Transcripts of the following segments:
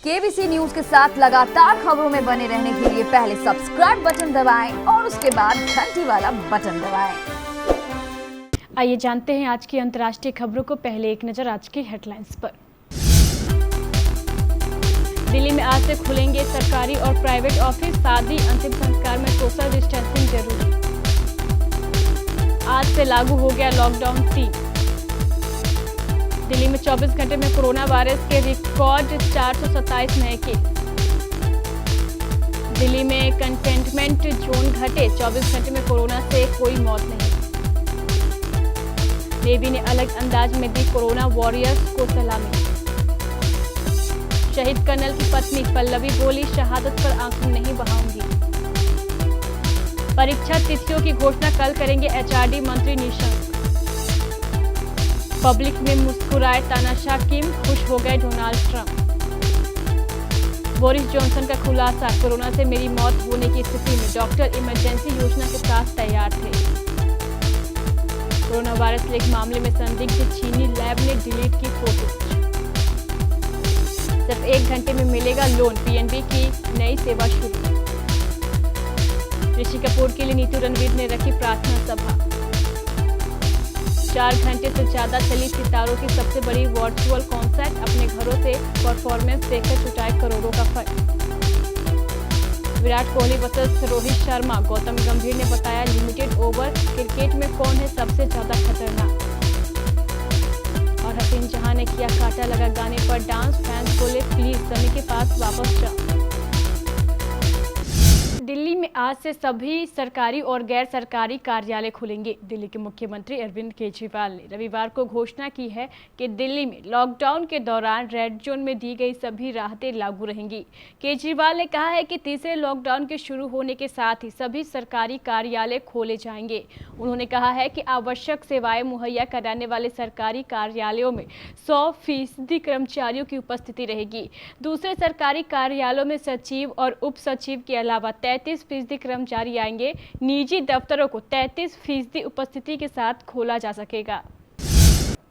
KBC news के साथ लगातार खबरों में बने रहने के लिए पहले सब्सक्राइब बटन दबाएं और उसके बाद घंटी वाला बटन दबाएं। आइए जानते हैं आज की अंतर्राष्ट्रीय खबरों को। पहले एक नजर आज की हेडलाइंस पर। दिल्ली में आज से खुलेंगे सरकारी और प्राइवेट ऑफिस, शादी अंतिम संस्कार में सोशल डिस्टेंसिंग जरूरी। आज से लागू हो गया लॉकडाउन 3। दिल्ली में 24 घंटे में कोरोना वायरस के रिकॉर्ड 427 नए केस। दिल्ली में कंटेनमेंट जोन घटे, 24 घंटे में कोरोना से कोई मौत नहीं। नेवी ने अलग अंदाज में दी कोरोना वॉरियर्स को सलामी। शहीद कर्नल की पत्नी पल्लवी बोली, शहादत पर आंसू नहीं बहाऊंगी। परीक्षा तिथियों की घोषणा कल करेंगे एचआरडी मंत्री निशंक। पब्लिक में मुस्कुराए तानाशाह किम, खुश हो गए डोनाल्ड ट्रंप। बोरिस जॉनसन का खुलासा, कोरोना से मेरी मौत होने की स्थिति में डॉक्टर इमरजेंसी योजना के साथ तैयार थे। कोरोना वायरस लीक मामले में संदिग्ध चीनी लैब ने डिलीट की फोटो। सिर्फ 1 घंटे में मिलेगा लोन, पीएनबी की नई सेवा शुरू। ऋषि कपूर के लिए नीतू रणवीर ने रखी प्रार्थना सभा। 4 घंटे से ज्यादा चली सितारों की सबसे बड़ी वर्चुअल कॉन्सर्ट, अपने घरों से परफॉर्मेंस देखकर जुटाए करोड़ों का फंड। विराट कोहली वर्सेस रोहित शर्मा, गौतम गंभीर ने बताया लिमिटेड ओवर क्रिकेट में कौन है सबसे ज्यादा खतरनाक। और हसीन जहां ने किया काटा लगा गाने पर डांस, फैंस बोले प्लीज सनी के पास वापस जाओ। दिल्ली में आज से सभी सरकारी और गैर सरकारी कार्यालय खुलेंगे। दिल्ली के मुख्यमंत्री अरविंद केजरीवाल ने रविवार को घोषणा की है कि दिल्ली में लॉकडाउन के दौरान रेड जोन में दी गई सभी राहतें लागू रहेंगी। केजरीवाल ने कहा है कि तीसरे लॉकडाउन के शुरू होने के साथ ही सभी सरकारी कार्यालय खोले जाएंगे। उन्होंने कहा है कि आवश्यक सेवाएं मुहैया कराने वाले सरकारी कार्यालयों में 100% कर्मचारियों की उपस्थिति रहेगी। दूसरे सरकारी कार्यालयों में सचिव और उप सचिव के अलावा 33% कर्मचारी आएंगे। निजी दफ्तरों को 33% उपस्थिति के साथ खोला जा सकेगा।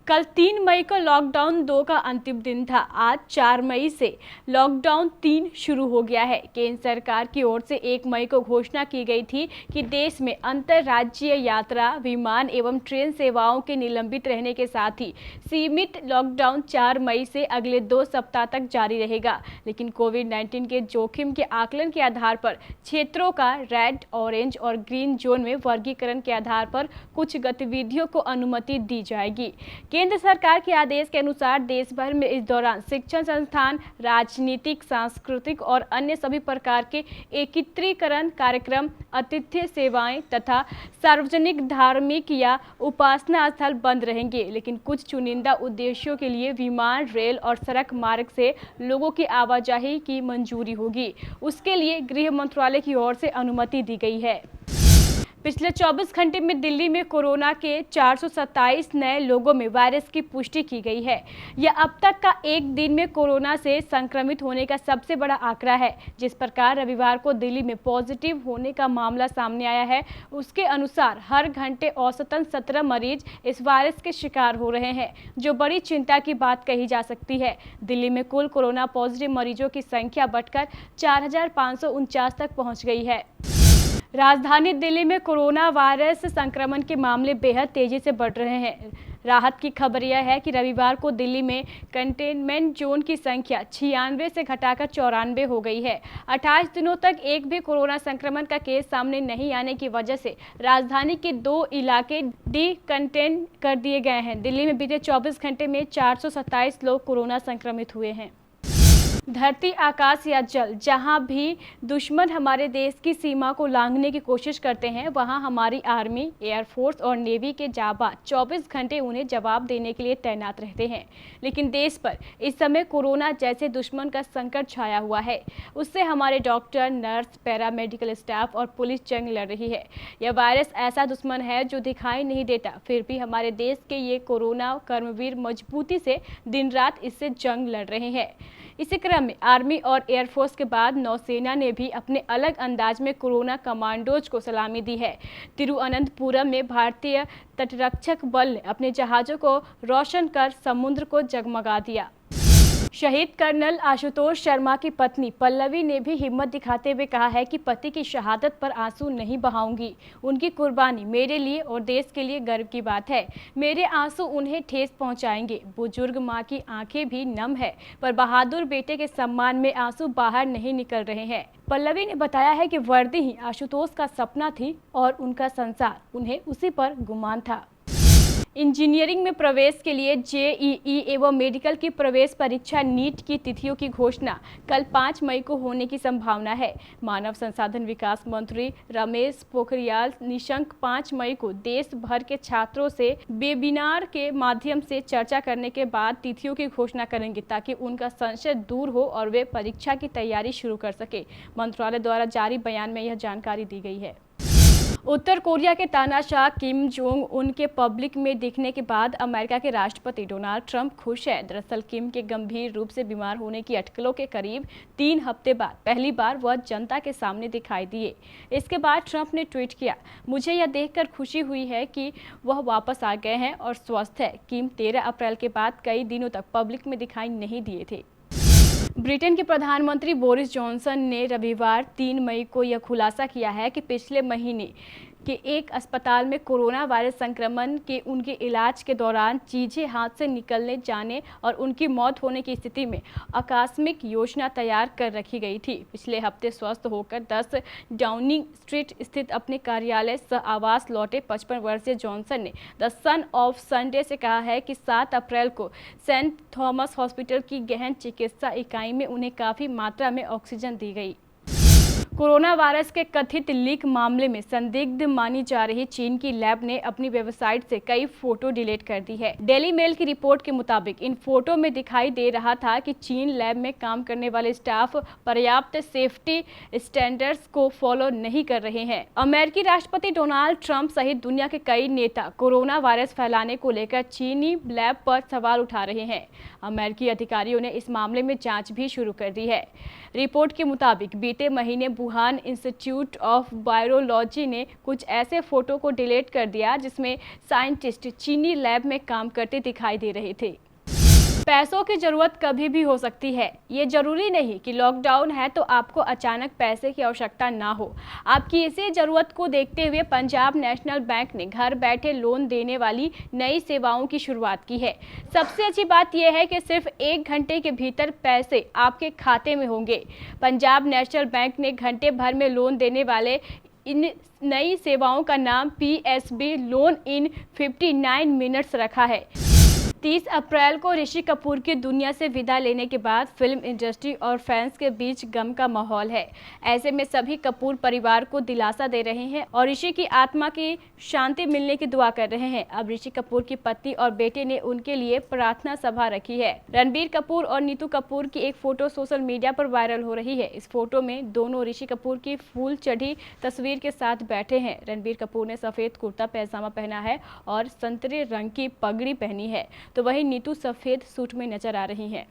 कल 3 मई को लॉकडाउन 2 का अंतिम दिन था। आज 4 मई से लॉकडाउन 3 शुरू हो गया है। केंद्र सरकार की ओर से 1 मई को घोषणा की गई थी कि देश में अंतर्राज्यीय यात्रा, विमान एवं ट्रेन सेवाओं के निलंबित रहने के साथ ही सीमित लॉकडाउन 4 मई से अगले 2 सप्ताह तक जारी रहेगा। लेकिन कोविड-19 के जोखिम के आकलन के आधार पर क्षेत्रों का रेड, ऑरेंज और ग्रीन जोन में वर्गीकरण के आधार पर कुछ गतिविधियों को अनुमति दी जाएगी। केंद्र सरकार के आदेश के अनुसार देश भर में इस दौरान शिक्षण संस्थान, राजनीतिक, सांस्कृतिक और अन्य सभी प्रकार के एकत्रीकरण कार्यक्रम, आतिथ्य सेवाएं तथा सार्वजनिक, धार्मिक या उपासना स्थल बंद रहेंगे। लेकिन कुछ चुनिंदा उद्देश्यों के लिए विमान, रेल और सड़क मार्ग से लोगों की आवाजाही की मंजूरी होगी। उसके लिए गृह मंत्रालय की ओर से अनुमति दी गई है। पिछले 24 घंटे में दिल्ली में कोरोना के 427 नए लोगों में वायरस की पुष्टि की गई है। यह अब तक का एक दिन में कोरोना से संक्रमित होने का सबसे बड़ा आंकड़ा है। जिस प्रकार रविवार को दिल्ली में पॉजिटिव होने का मामला सामने आया है, उसके अनुसार हर घंटे औसतन 17 मरीज इस वायरस के शिकार हो रहे हैं, जो बड़ी चिंता की बात कही जा सकती है। दिल्ली में कुल कोरोना पॉजिटिव मरीजों की संख्या बढ़कर 4549 तक पहुँच गई है। राजधानी दिल्ली में कोरोना वायरस संक्रमण के मामले बेहद तेजी से बढ़ रहे हैं। राहत की खबर यह है कि रविवार को दिल्ली में कंटेनमेंट जोन की संख्या 96 से घटाकर 94 हो गई है। 28 दिनों तक एक भी कोरोना संक्रमण का केस सामने नहीं आने की वजह से राजधानी के 2 इलाके डीकंटेन कर दिए गए हैं। दिल्ली में बीते 24 घंटे में 427 लोग कोरोना संक्रमित हुए हैं। धरती, आकाश या जल, जहां भी दुश्मन हमारे देश की सीमा को लांघने की कोशिश करते हैं, वहां हमारी आर्मी, एयरफोर्स और नेवी के जाबाज 24 घंटे उन्हें जवाब देने के लिए तैनात रहते हैं। लेकिन देश पर इस समय कोरोना जैसे दुश्मन का संकट छाया हुआ है। उससे हमारे डॉक्टर, नर्स, पैरामेडिकल स्टाफ और पुलिस जंग लड़ रही है। यह वायरस ऐसा दुश्मन है जो दिखाई नहीं देता, फिर भी हमारे देश के ये कोरोना कर्मवीर मजबूती से दिन रात इससे जंग लड़ रहे हैं। इसी क्रम में आर्मी और एयरफोर्स के बाद नौसेना ने भी अपने अलग अंदाज में कोरोना कमांडोज को सलामी दी है। तिरुवनंतपुरम में भारतीय तटरक्षक बल ने अपने जहाज़ों को रोशन कर समुद्र को जगमगा दिया। शहीद कर्नल आशुतोष शर्मा की पत्नी पल्लवी ने भी हिम्मत दिखाते हुए कहा है कि पति की शहादत पर आंसू नहीं बहाऊंगी। उनकी कुर्बानी मेरे लिए और देश के लिए गर्व की बात है। मेरे आंसू उन्हें ठेस पहुंचाएंगे। बुजुर्ग मां की आंखें भी नम है, पर बहादुर बेटे के सम्मान में आंसू बाहर नहीं निकल रहे हैं। पल्लवी ने बताया है कि वर्दी ही आशुतोष का सपना थी और उनका संसार, उन्हें उसी पर गुमान था। इंजीनियरिंग में प्रवेश के लिए जेईई एवं मेडिकल की प्रवेश परीक्षा नीट की तिथियों की घोषणा कल 5 मई को होने की संभावना है। मानव संसाधन विकास मंत्री रमेश पोखरियाल निशंक 5 मई को देश भर के छात्रों से वेबिनार के माध्यम से चर्चा करने के बाद तिथियों की घोषणा करेंगे, ताकि उनका संशय दूर हो और वे परीक्षा की तैयारी शुरू कर सके। मंत्रालय द्वारा जारी बयान में यह जानकारी दी गई है। उत्तर कोरिया के तानाशाह किम जोंग उन के पब्लिक में दिखने के बाद अमेरिका के राष्ट्रपति डोनाल्ड ट्रंप खुश है। दरअसल किम के गंभीर रूप से बीमार होने की अटकलों के करीब 3 हफ्ते बाद पहली बार वह जनता के सामने दिखाई दिए। इसके बाद ट्रंप ने ट्वीट किया, मुझे यह देखकर खुशी हुई है कि वह वापस आ गए हैं और स्वस्थ है। किम 13 अप्रैल के बाद कई दिनों तक पब्लिक में दिखाई नहीं दिए थे। ब्रिटेन के प्रधानमंत्री बोरिस जॉनसन ने रविवार 3 मई को यह खुलासा किया है कि पिछले महीने के एक अस्पताल में कोरोना वायरस संक्रमण के उनके इलाज के दौरान चीजें हाथ से निकलने जाने और उनकी मौत होने की स्थिति में आकस्मिक योजना तैयार कर रखी गई थी। पिछले हफ्ते स्वस्थ होकर 10 डाउनिंग स्ट्रीट स्थित अपने कार्यालय सह आवास लौटे 55 वर्षीय जॉनसन ने द सन ऑफ संडे से कहा है कि 7 अप्रैल को सेंट थॉमस हॉस्पिटल की गहन चिकित्सा इकाई में उन्हें काफ़ी मात्रा में ऑक्सीजन दी गई। कोरोना वायरस के कथित लीक मामले में संदिग्ध मानी जा रही चीन की लैब ने अपनी वेबसाइट से कई फोटो डिलीट कर दी है। डेली मेल की रिपोर्ट के मुताबिक इन फोटो में दिखाई दे रहा था कि चीन लैब में काम करने वाले स्टाफ पर्याप्त सेफ्टी स्टैंडर्ड्स को फॉलो नहीं कर रहे हैं। अमेरिकी राष्ट्रपति डोनाल्ड ट्रंप सहित दुनिया के कई नेता कोरोना वायरस फैलाने को लेकर चीनी लैब पर सवाल उठा रहे हैं। अमेरिकी अधिकारियों ने इस मामले में जांच भी शुरू कर दी है। रिपोर्ट के मुताबिक बीते महीने वुहान इंस्टीट्यूट ऑफ वायरोलॉजी ने कुछ ऐसे फोटो को डिलीट कर दिया जिसमें साइंटिस्ट चीनी लैब में काम करते दिखाई दे रहे थे। पैसों की जरूरत कभी भी हो सकती है। ये जरूरी नहीं कि लॉकडाउन है तो आपको अचानक पैसे की आवश्यकता ना हो। आपकी इसी जरूरत को देखते हुए पंजाब नेशनल बैंक ने घर बैठे लोन देने वाली नई सेवाओं की शुरुआत की है। सबसे अच्छी बात यह है कि सिर्फ 1 घंटे के भीतर पैसे आपके खाते में होंगे। पंजाब नेशनल बैंक ने घंटे भर में लोन देने वाले इन नई सेवाओं का नाम PSB लोन इन 59 मिनट्स रखा है। 30 अप्रैल को ऋषि कपूर की दुनिया से विदा लेने के बाद फिल्म इंडस्ट्री और फैंस के बीच गम का माहौल है। ऐसे में सभी कपूर परिवार को दिलासा दे रहे हैं और ऋषि की आत्मा की शांति मिलने की दुआ कर रहे हैं। अब ऋषि कपूर की पत्नी और बेटे ने उनके लिए प्रार्थना सभा रखी है। रणबीर कपूर और नीतू कपूर की एक फोटो सोशल मीडिया पर वायरल हो रही है। इस फोटो में दोनों ऋषि कपूर की फूल चढ़ी तस्वीर के साथ बैठे हैं। रणबीर कपूर ने सफेद कुर्ता पैजामा पहना है और संतरे रंग की पगड़ी पहनी है, तो वहीं नीतू सफेद सूट में नजर आ रही हैं।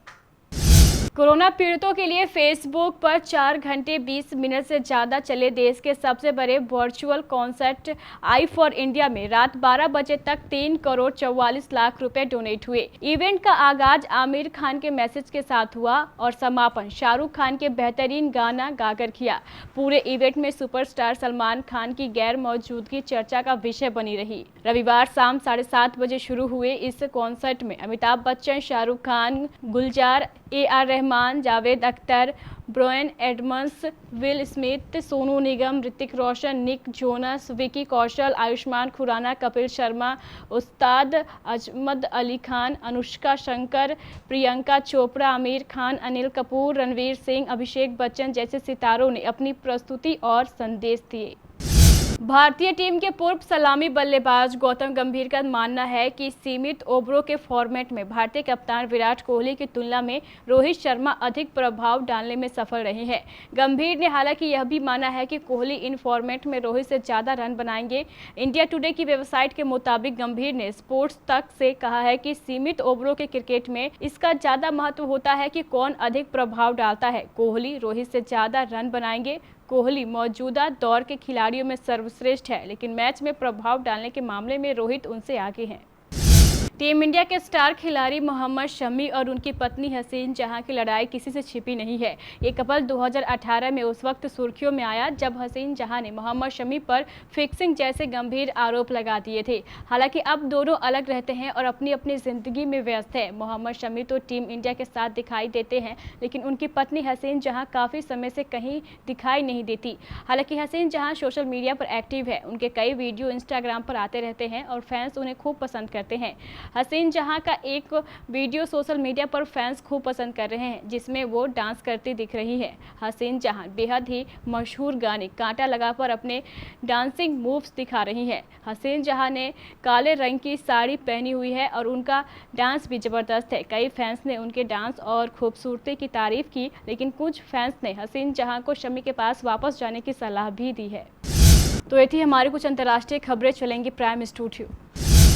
कोरोना पीड़ितों के लिए फेसबुक पर 4 घंटे 20 मिनट से ज़्यादा चले देश के सबसे बड़े virtual concert I for India में रात 12 बजे तक 3 करोड़ 44 लाख रुपए डोनेट हुए। इवेंट का आगाज आमिर खान के मैसेज के साथ हुआ और समापन शाहरुख खान के बेहतरीन गाना गाकर किया। पूरे इवेंट में सुपरस्टार सलमान खान की गैर मौजूदगी चर्चा का विषय बनी रही। रविवार शाम 7:30 बजे शुरू हुए इस कॉन्सर्ट में Amitabh Bachchan, Shahrukh Khan, Gulzar, AR Rahman, Javed Akhtar, Bryan Adams, Will Smith, Sonu Nigam, Hrithik Roshan, Nick Jonas, Vicky Kaushal, Ayushmann Khurrana, Kapil Sharma, Ustad Azmat Ali Khan, Anushka Shankar, Priyanka Chopra, Aamir Khan, Anil Kapoor, Ranveer Singh, Abhishek Bachchan जैसे सितारों ने अपनी प्रस्तुति और संदेश दिए। भारतीय टीम के पूर्व सलामी बल्लेबाज गौतम गंभीर का मानना है कि सीमित ओवरों के फॉर्मेट में भारतीय कप्तान विराट कोहली की तुलना में रोहित शर्मा अधिक प्रभाव डालने में सफल रहे हैं। गंभीर ने हालांकि यह भी माना है कि कोहली इन फॉर्मेट में रोहित से ज़्यादा रन बनाएंगे। इंडिया टुडे की वेबसाइट के मुताबिक गंभीर ने स्पोर्ट्स तक से कहा है कि सीमित ओवरों के क्रिकेट में इसका ज़्यादा महत्व होता है कि कौन अधिक प्रभाव डालता है। कोहली रोहित से ज़्यादा रन बनाएंगे। कोहली मौजूदा दौर के खिलाड़ियों में सर्वश्रेष्ठ है, लेकिन मैच में प्रभाव डालने के मामले में रोहित उनसे आगे हैं। टीम इंडिया के स्टार खिलाड़ी मोहम्मद शमी और उनकी पत्नी हसीन जहां की लड़ाई किसी से छिपी नहीं है। ये कपल 2018 में उस वक्त सुर्खियों में आया जब हसीन जहां ने मोहम्मद शमी पर फिक्सिंग जैसे गंभीर आरोप लगा दिए थे। हालांकि अब दोनों अलग रहते हैं और अपनी अपनी जिंदगी में व्यस्त है। मोहम्मद शमी तो टीम इंडिया के साथ दिखाई देते हैं, लेकिन उनकी पत्नी हसीन जहां काफ़ी समय से कहीं दिखाई नहीं देती। हालांकि हसीन जहां सोशल मीडिया पर एक्टिव है, उनके कई वीडियो इंस्टाग्राम पर आते रहते हैं और फैंस उन्हें खूब पसंद करते हैं। हसीन जहां का एक वीडियो सोशल मीडिया पर फैंस खूब पसंद कर रहे हैं, जिसमें वो डांस करती दिख रही है। हसीन जहां बेहद ही मशहूर गाने कांटा लगाकर अपने डांसिंग मूव्स दिखा रही है। हसीन जहां ने काले रंग की साड़ी पहनी हुई है और उनका डांस भी ज़बरदस्त है। कई फैंस ने उनके डांस और खूबसूरती की तारीफ की, लेकिन कुछ फैंस ने हसीन जहां को शमी के पास वापस जाने की सलाह भी दी है। तो ये थी हमारी कुछ अंतर्राष्ट्रीय खबरें। चलेंगे प्राइम स्टूडियो।